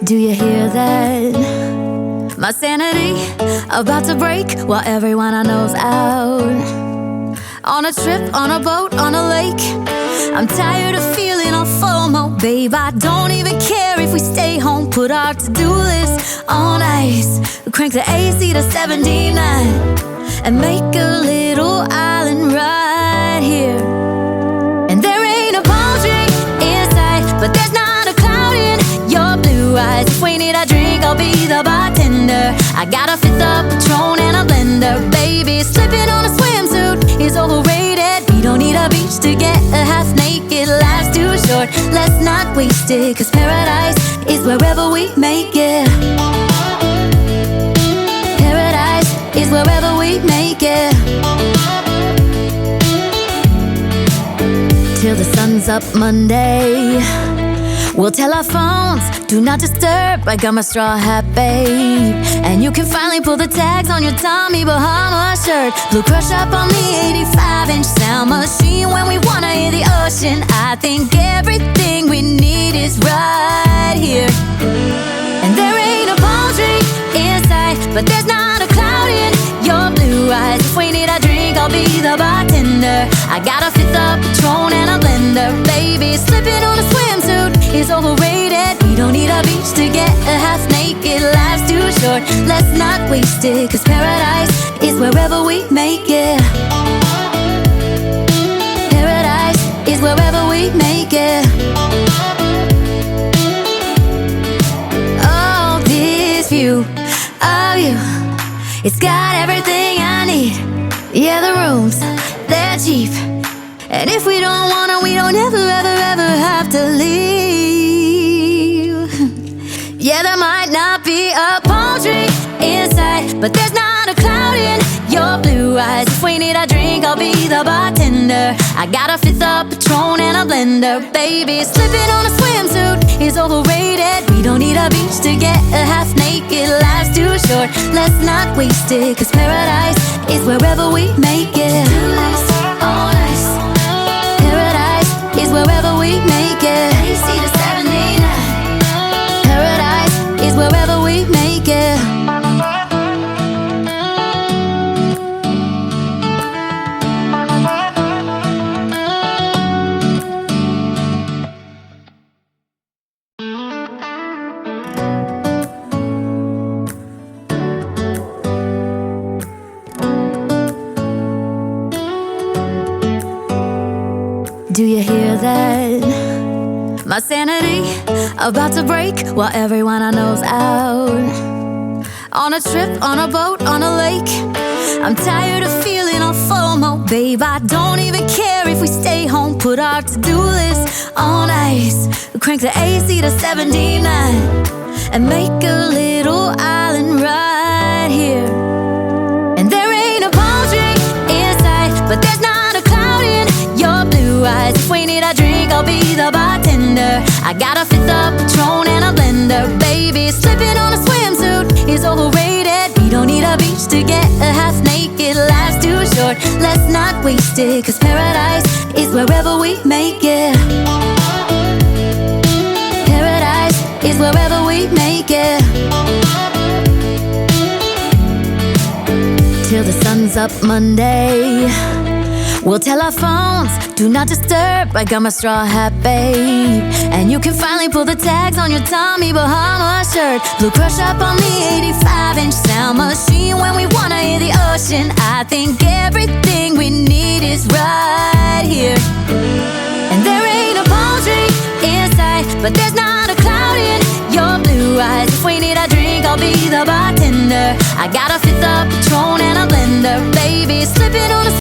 Do you hear that? My sanity about to break while everyone I know's out. On a trip, on a boat, on a lake. I'm tired of feeling all FOMO, babe. I don't even care if we stay home. Put our to-do list on ice. Crank the AC to 79 and make a little island right here. And there ain't a palm tree in sight, but there's not a cloud in your blue eyes. If we need a drink, I'll be the bartender. I got a fifth of Patron and a blender. Baby, slipping on a swimsuit is overrated. We don't need a beach to get a half naked. Life's too short, let's not waste it. Cause paradise is wherever we make it. Paradise is wherever we make it. Till the sun's up Monday, we'll tell our phones, do not disturb. I got my straw hat, babe. And you can finally pull the tags on your Tommy Bahama shirt. Blue crush up on the 85-inch sound machine. When we wanna hear the ocean, I think everything we need is right here. And there ain't a palm tree in sight, but there's not a cloud in your blue eyes. If we need a drink, I'll be the bartender. I got a fifth of Patron and a blender. Baby, slipping on a swimsuit is overrated. We don't need a beach to get a half naked. Life's too short, let's not waste it. Cause paradise is wherever we make it. Paradise is wherever we make it. Oh, this view of you, it's got everything I need. Yeah, the rooms, they're cheap. And if we don't wanna, we don't ever, ever, ever have to leave. Yeah, there might not be a palm tree in sight, but there's not a cloud in your blue eyes. If we need a drink, I'll be the bartender. I got a fifth of Patron and a blender. Baby, slipping on a swimsuit is overrated. We don't need a beach to get a half naked. Life's too short, let's not waste it. Cause paradise is wherever we make it. All nice. Paradise is wherever we make it. AC to 79. Paradise is wherever we make it. Do you hear that? My sanity about to break while everyone I know's out. On a trip, on a boat, on a lake. I'm tired of feeling all FOMO, babe. I don't even care if we stay home. Put our to-do list on ice. Crank the AC to 79 and make a little island right here. And there ain't a palm tree in sight, but there's not a cloud in your blue eyes. If we need a drink, I'll be the bartender. I got a fifth of Patron and a blender. Baby, slipping on a swimsuit is overrated. We don't need a beach to get a half naked. Life's too short, let's not waste it. Cause paradise is wherever we make it. Paradise is wherever we make it. Till the sun's up Monday, we'll tell our phones, do not disturb. I got my straw hat, babe. And you can finally pull the tags on your Tommy Bahama shirt. Blue crush up on the 85-inch sound machine. When we wanna hear the ocean, I think everything we need is right here. And there ain't a palm tree in sight, but there's not a cloud in your blue eyes. If we need a drink, I'll be the bartender. I got a fifth of Patron and a blender. Baby, slipping on a